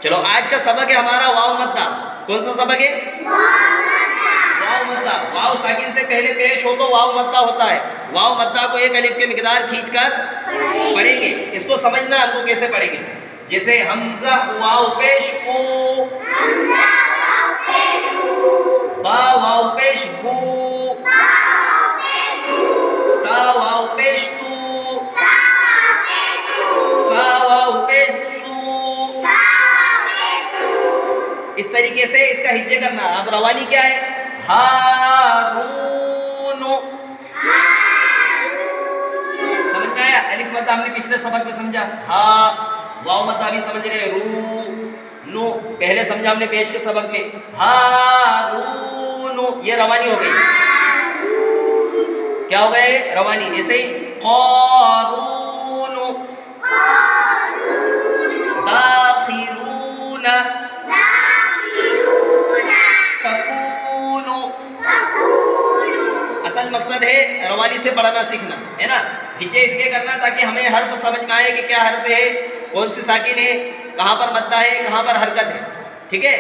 چلو آج کا سبق ہے ہمارا واو مدہ. کون سا سبق ہے؟ واو مدہ. واو ساکن سے پہلے پیش ہو تو واو مدہ ہوتا ہے. واو مدہ کو ایک الف کے مقدار کھینچ کر پڑھیں گے. اس کو سمجھنا ہم کو کیسے پڑھیں گے. جیسے حمزہ واو پیش او، با واو پیش بو، تا واو پیش تو، فا واو پیش سو. اس طریقے سے اس کا ہجے کرنا. اب روانی کیا ہے؟ ہارون. سمجھ میں آیا؟ الف مدہ ہم نے پچھلے سبق میں سمجھا. ہا واو مدہ بھی سمجھ رہے. رو نو پہلے سمجھا ہم نے پیش کے سبق میں. ہارون یہ روانی ہو گئی. کیا ہو گئے؟ روانی. ایسے ہی قارون، داخرون، تکون. اصل مقصد ہے روانی سے پڑھنا سیکھنا ہے نا. ہجے اس لیے کرنا تاکہ ہمیں حرف سمجھ میں آئے کہ کیا حرف ہے، کون سی ساکن ہے، کہاں پر مدہ ہے، کہاں پر حرکت ہے. ٹھیک ہے.